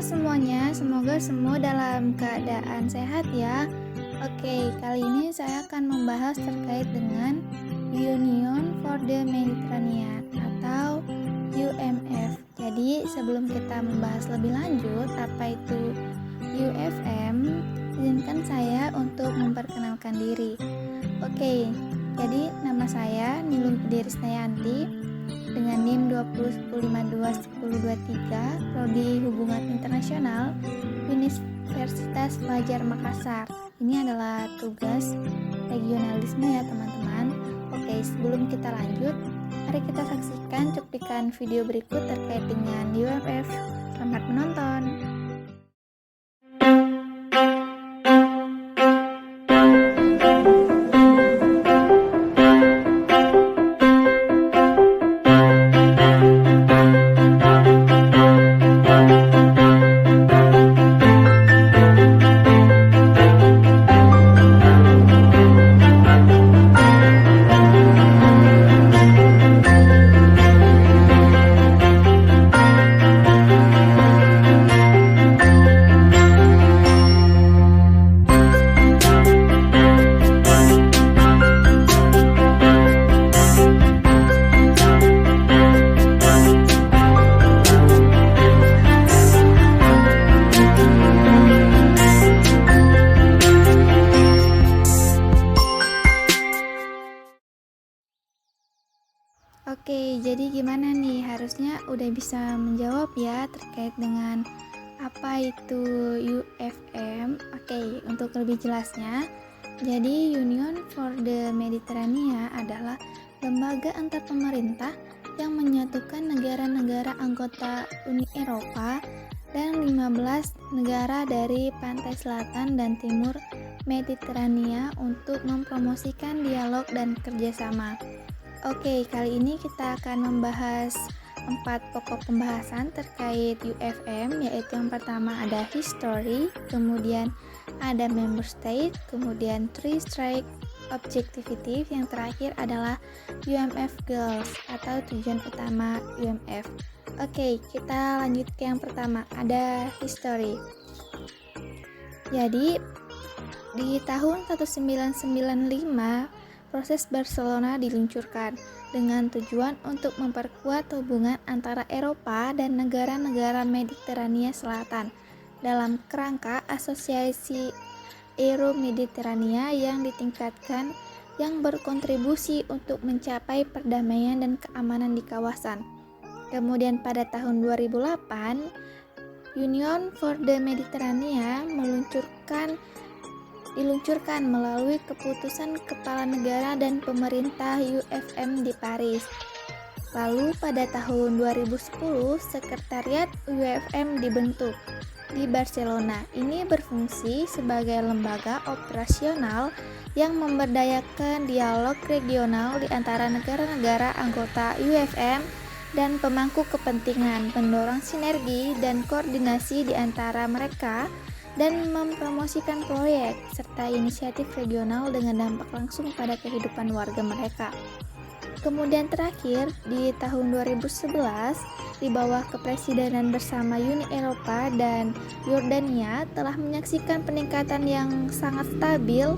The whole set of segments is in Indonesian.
semuanya, semoga semua dalam keadaan sehat ya. Oke, kali ini saya akan membahas terkait dengan Union for the Mediterranean atau UMF. Jadi sebelum kita membahas lebih lanjut apa itu UFM, izinkan saya untuk memperkenalkan diri. Oke, jadi nama saya Nilung Pudirisnayanti dengan NIM 2010521023, Prodi Hubungan Internasional, Universitas Fajar Makassar. Ini adalah tugas regionalisme ya teman-teman. Oke, sebelum kita lanjut, mari kita saksikan cuplikan video berikut terkait dengan UMF. Selamat menonton. Oke, jadi gimana nih? Harusnya udah bisa menjawab ya terkait dengan apa itu UFM. Oke, untuk lebih jelasnya, jadi Union for the Mediterranean adalah lembaga antar pemerintah yang menyatukan negara-negara anggota Uni Eropa dan 15 negara dari pantai selatan dan timur Mediterania untuk mempromosikan dialog dan kerjasama. Oke, kali ini kita akan membahas 4 pokok pembahasan terkait UFM, yaitu yang pertama ada history, kemudian ada member state, kemudian three strike objectivity, yang terakhir adalah UMF goals atau tujuan utama UMF. Oke, kita lanjut ke yang pertama, ada history. Jadi, di tahun 1995 proses Barcelona diluncurkan dengan tujuan untuk memperkuat hubungan antara Eropa dan negara-negara Mediterania Selatan dalam kerangka asosiasi Euro-Mediterania yang ditingkatkan yang berkontribusi untuk mencapai perdamaian dan keamanan di kawasan. Kemudian pada tahun 2008, Union for the Mediterranean diluncurkan melalui keputusan Kepala Negara dan Pemerintah UFM di Paris. Lalu pada tahun 2010, Sekretariat UFM dibentuk di Barcelona. Ini berfungsi sebagai lembaga operasional yang memberdayakan dialog regional di antara negara-negara anggota UFM dan pemangku kepentingan, pendorong sinergi dan koordinasi di antara mereka, dan mempromosikan proyek serta inisiatif regional dengan dampak langsung pada kehidupan warga mereka. Kemudian terakhir, di tahun 2011, di bawah kepresidenan bersama Uni Eropa dan Yordania telah menyaksikan peningkatan yang sangat stabil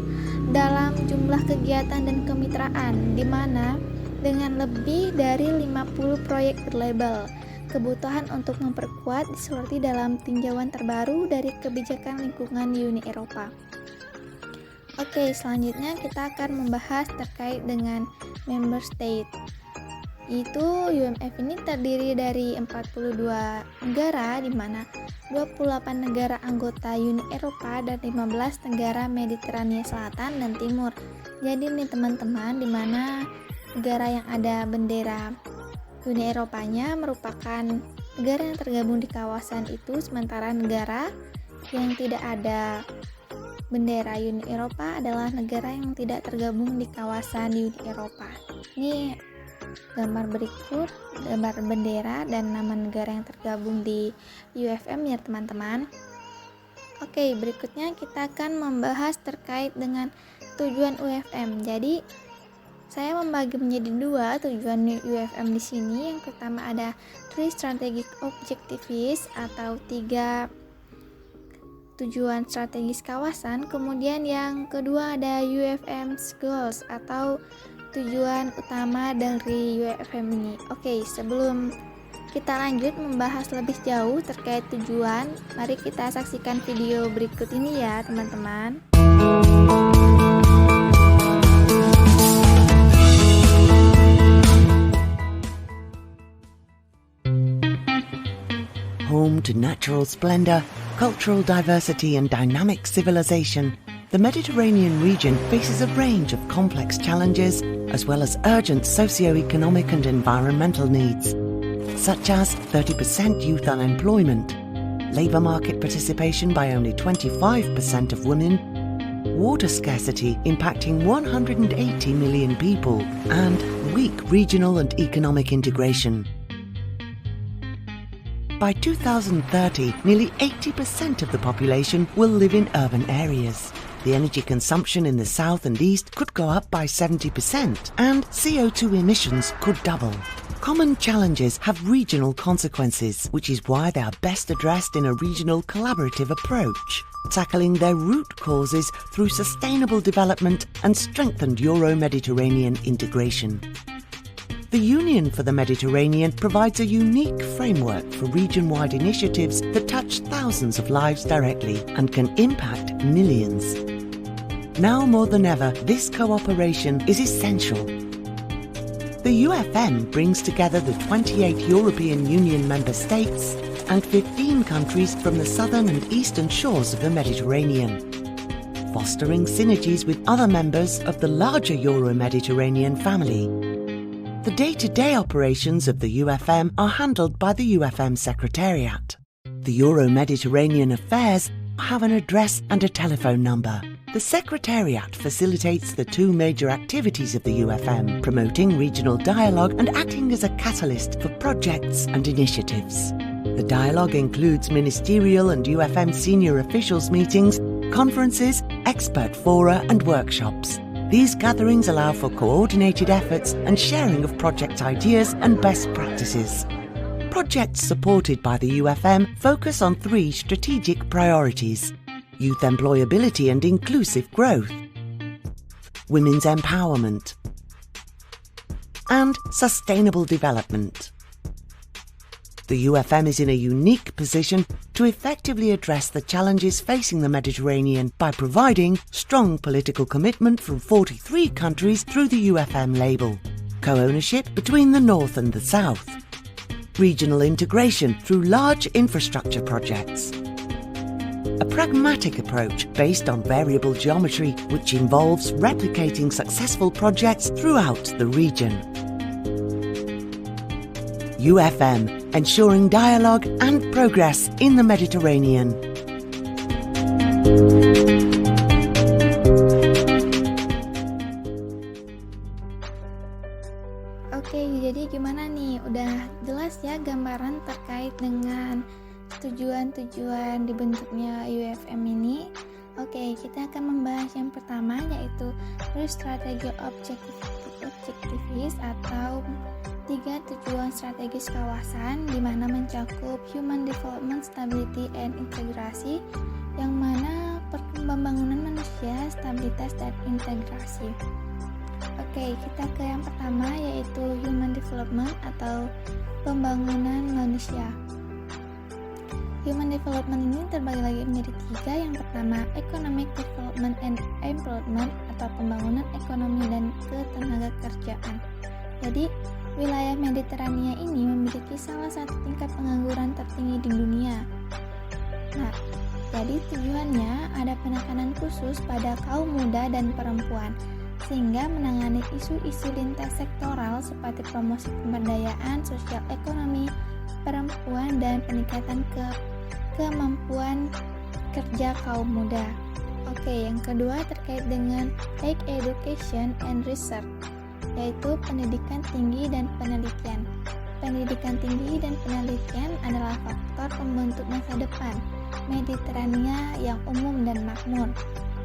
dalam jumlah kegiatan dan kemitraan, di mana dengan lebih dari 50 proyek berlabel. Kebutuhan untuk memperkuat disoroti dalam tinjauan terbaru dari kebijakan lingkungan Uni Eropa. Oke, selanjutnya kita akan membahas terkait dengan member state. Itu UMF ini terdiri dari 42 negara, di mana 28 negara anggota Uni Eropa dan 15 negara Mediterania Selatan dan Timur. Jadi nih teman-teman, di mana negara yang ada bendera Uni Eropanya merupakan negara yang tergabung di kawasan itu, sementara negara yang tidak ada bendera Uni Eropa adalah negara yang tidak tergabung di kawasan Uni Eropa. Ini gambar berikut, gambar bendera dan nama negara yang tergabung di UFM ya teman-teman. Oke, berikutnya kita akan membahas terkait dengan tujuan UFM. Jadi Saya membagi menjadi dua tujuan UFM di sini. Yang pertama ada 3 strategic objectives atau 3 tujuan strategis kawasan. Kemudian yang kedua ada UFM's goals atau tujuan utama dari UFM ini. Oke, sebelum kita lanjut membahas lebih jauh terkait tujuan, mari kita saksikan video berikut ini ya teman-teman. Home to natural splendor, cultural diversity and dynamic civilization, the Mediterranean region faces a range of complex challenges as well as urgent socio-economic and environmental needs, such as 30% youth unemployment, labour market participation by only 25% of women, water scarcity impacting 180 million people, and weak regional and economic integration. By 2030, nearly 80% of the population will live in urban areas. The energy consumption in the south and east could go up by 70%, and CO2 emissions could double. Common challenges have regional consequences, which is why they are best addressed in a regional collaborative approach, tackling their root causes through sustainable development and strengthened Euro-Mediterranean integration. The Union for the Mediterranean provides a unique framework for region-wide initiatives that touch thousands of lives directly and can impact millions. Now more than ever, this cooperation is essential. The UFM brings together the 28 European Union member states and 15 countries from the southern and eastern shores of the Mediterranean, fostering synergies with other members of the larger Euro-Mediterranean family. The day-to-day operations of the UFM are handled by the UFM Secretariat. The Euro-Mediterranean Affairs have an address and a telephone number. The Secretariat facilitates the two major activities of the UFM, promoting regional dialogue and acting as a catalyst for projects and initiatives. The dialogue includes ministerial and UFM senior officials meetings, conferences, expert fora and workshops. These gatherings allow for coordinated efforts and sharing of project ideas and best practices. Projects supported by the UFM focus on 3 strategic priorities: youth employability and inclusive growth, women's empowerment, and sustainable development. The UFM is in a unique position to effectively address the challenges facing the Mediterranean by providing strong political commitment from 43 countries through the UFM label, co-ownership between the North and the South, regional integration through large infrastructure projects, a pragmatic approach based on variable geometry which involves replicating successful projects throughout the region. UFM, ensuring dialogue and progress in the Mediterranean. Oke, jadi gimana nih? Udah jelas ya gambaran terkait dengan tujuan-tujuan dibentuknya UFM ini. Oke, kita akan membahas yang pertama yaitu strategi objectives atau 3 tujuan strategis kawasan di mana mencakup human development, stability, and integrasi, yang mana pembangunan manusia, stabilitas, dan integrasi. Oke, kita ke yang pertama yaitu human development atau pembangunan manusia. Human development ini terbagi lagi menjadi 3. Yang pertama, economic development and employment atau pembangunan ekonomi dan ketenaga kerjaan. Jadi, wilayah Mediterania ini memiliki salah satu tingkat pengangguran tertinggi di dunia. Nah, jadi tujuannya ada penekanan khusus pada kaum muda dan perempuan, sehingga menangani isu-isu lintas sektoral seperti promosi pemberdayaan sosial ekonomi perempuan dan peningkatan kemampuan kerja kaum muda. Oke, yang kedua terkait dengan high education and research, yaitu pendidikan tinggi dan penelitian. Pendidikan tinggi dan penelitian adalah faktor pembentuk masa depan Mediterania yang umum dan makmur.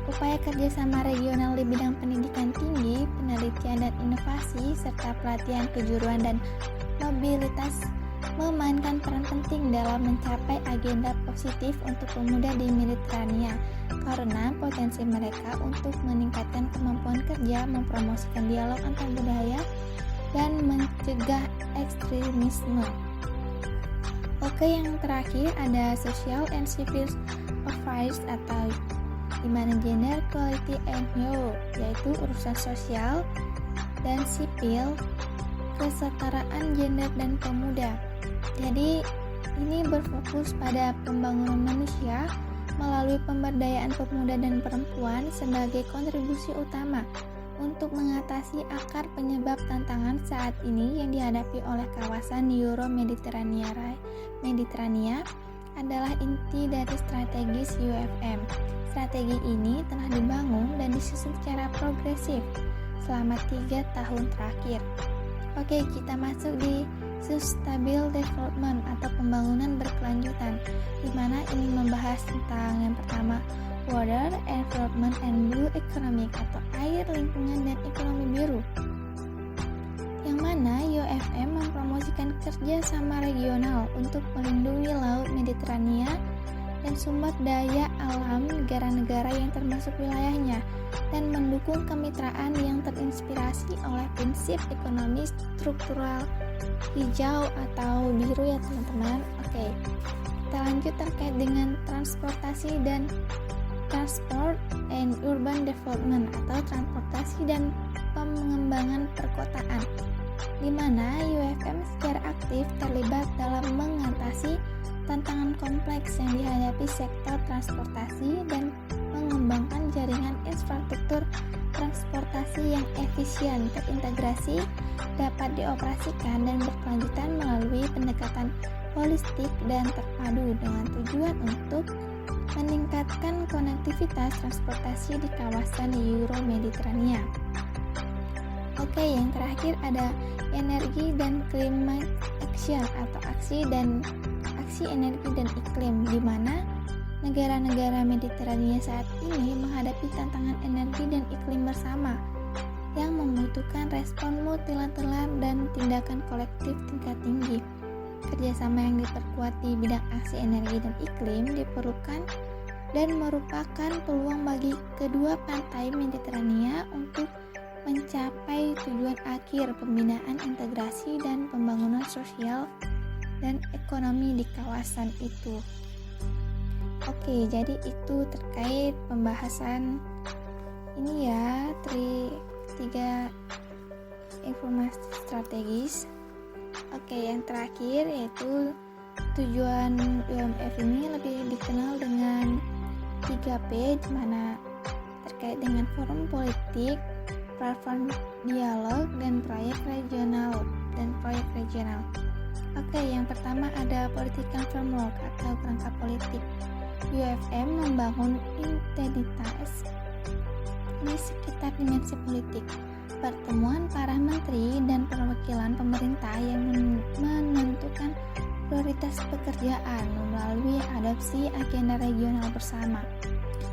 upaya kerjasama regional di bidang pendidikan tinggi, penelitian dan inovasi, serta pelatihan kejuruan dan mobilitas memainkan peran penting dalam mencapai agenda positif untuk pemuda di Mediterania karena potensi mereka untuk meningkatkan kemampuan kerja, mempromosikan dialog antar budaya, dan mencegah ekstremisme. Oke, yang terakhir ada Social and Civil Affairs atau dimana gender, equality and youth, yaitu urusan sosial dan sipil, kesetaraan gender dan pemuda. Jadi ini berfokus pada pembangunan manusia melalui pemberdayaan pemuda dan perempuan sebagai kontribusi utama untuk mengatasi akar penyebab tantangan saat ini yang dihadapi oleh kawasan Euro-Mediterania adalah inti dari strategis UFM. Strategi ini telah dibangun dan disusun secara progresif selama 3 tahun terakhir. Oke, kita masuk di Sustainable Development atau pembangunan berkelanjutan, di mana ini membahas tentang yang pertama Water, Environment, and Blue Economic atau air, lingkungan, dan ekonomi biru. Yang mana UFM mempromosikan kerja sama regional untuk melindungi Laut Mediterania dan sumber daya alam negara-negara yang termasuk wilayahnya, dan mendukung kemitraan yang terinspirasi oleh prinsip ekonomi struktural hijau atau biru ya teman-teman. Oke, kita lanjut terkait dengan transportasi dan transport and urban development atau transportasi dan pengembangan perkotaan, di mana UFM secara aktif terlibat dalam mengatasi tantangan kompleks yang dihadapi sektor transportasi dan mengembangkan jaringan infrastruktur transportasi yang efisien, terintegrasi, dapat dioperasikan dan berkelanjutan melalui pendekatan holistik dan terpadu dengan tujuan untuk meningkatkan konektivitas transportasi di kawasan Euro-Mediterania. Oke, yang terakhir ada energi dan climate action atau aksi energi dan iklim, di mana negara-negara Mediterania saat ini menghadapi tantangan energi dan iklim bersama yang membutuhkan respon multilateral dan tindakan kolektif tingkat tinggi. Kerjasama yang diperkuat di bidang aksi energi dan iklim diperlukan dan merupakan peluang bagi kedua pantai Mediterania untuk mencapai tujuan akhir pembinaan integrasi dan pembangunan sosial dan ekonomi di kawasan itu. Oke, jadi itu terkait pembahasan ini ya, tiga informasi strategis. Oke, yang terakhir yaitu tujuan UMF ini lebih dikenal dengan 3P, di mana terkait dengan forum politik, platform dialog, dan proyek regional. Oke, yang pertama ada political framework atau kerangka politik. UFM membangun identitas di sekitar dimensi politik. Pertemuan para menteri dan perwakilan pemerintah yang menentukan prioritas pekerjaan melalui adopsi agenda regional bersama.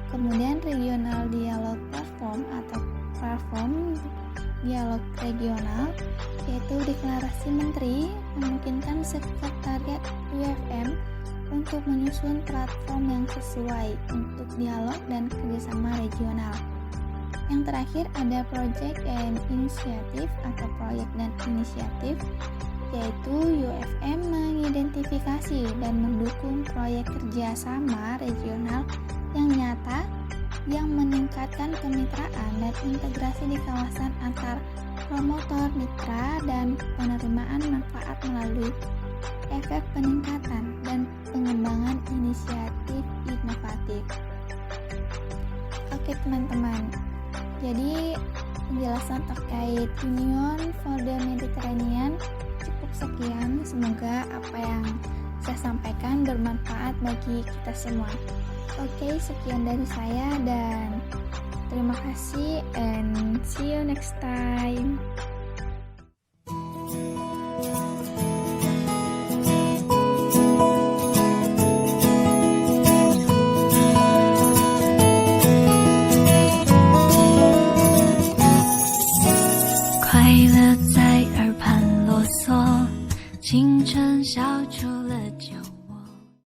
Kemudian regional dialog platform atau platform dialog regional, yaitu deklarasi menteri memungkinkan sekretariat UFM untuk menyusun platform yang sesuai untuk dialog dan kerjasama regional. Yang terakhir ada project and initiative atau proyek dan inisiatif, yaitu UFM mengidentifikasi dan mendukung proyek kerjasama regional yang nyata yang meningkatkan kemitraan dan integrasi di kawasan antar promotor, mitra, dan penerimaan manfaat melalui efek peningkatan dan pengembangan inisiatif inovatif. Oke teman-teman, jadi penjelasan terkait Union for the Mediterranean cukup sekian. Semoga apa yang saya sampaikan bermanfaat bagi kita semua. Oke, sekian dari saya dan terima kasih and see you next time.